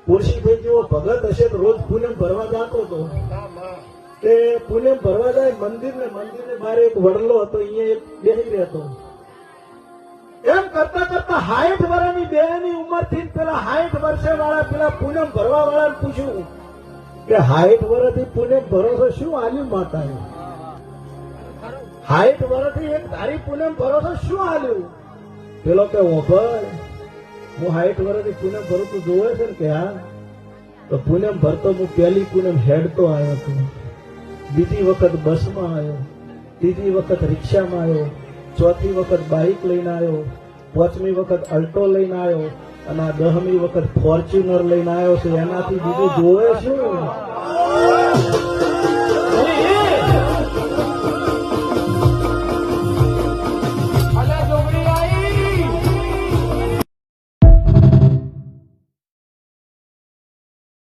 પુરુષીભાઈ જેવો ભગત હશે તો રોજ પૂનમ ભરવા જતો હતો. તે પૂનમ ભરવા જાય મંદિર ને બહાર એક વડલો હતો, અહીંયા એક બેહી રહેતો. એમ કરતા કરતા 60 વર્ષની બેની ઉંમર થી પેલા 60 વર્ષે વાળા પેલા પૂનમ ભરવા વાળા પૂછ્યું કે 60 વર્ષથી પૂનમ ભરો છો, શું આલ્યું માતાએ? 60 વર્ષથી એક ધારી પૂનમ ભરો છો, શું આલ્યું? પેલો કે ઓભર હું 60 વર્ષથી પૂનમ ભરું, તું જોવે છે ને કે હા? તો પૂનમ ભરતો હું પહેલી પૂનમ હેડતો આવ્યો હતો, બીજી વખત બસમાં આવ્યો, ત્રીજી વખત રિક્ષામાં આવ્યો, ચોથી વખત બાઇક લઈને આવ્યો, પાંચમી વખત અલ્ટો લઈને આવ્યો અને આ 10મી વખત ફોર્ચ્યુનર લઈને આવ્યો છે. એનાથી બીજું જોવે શું?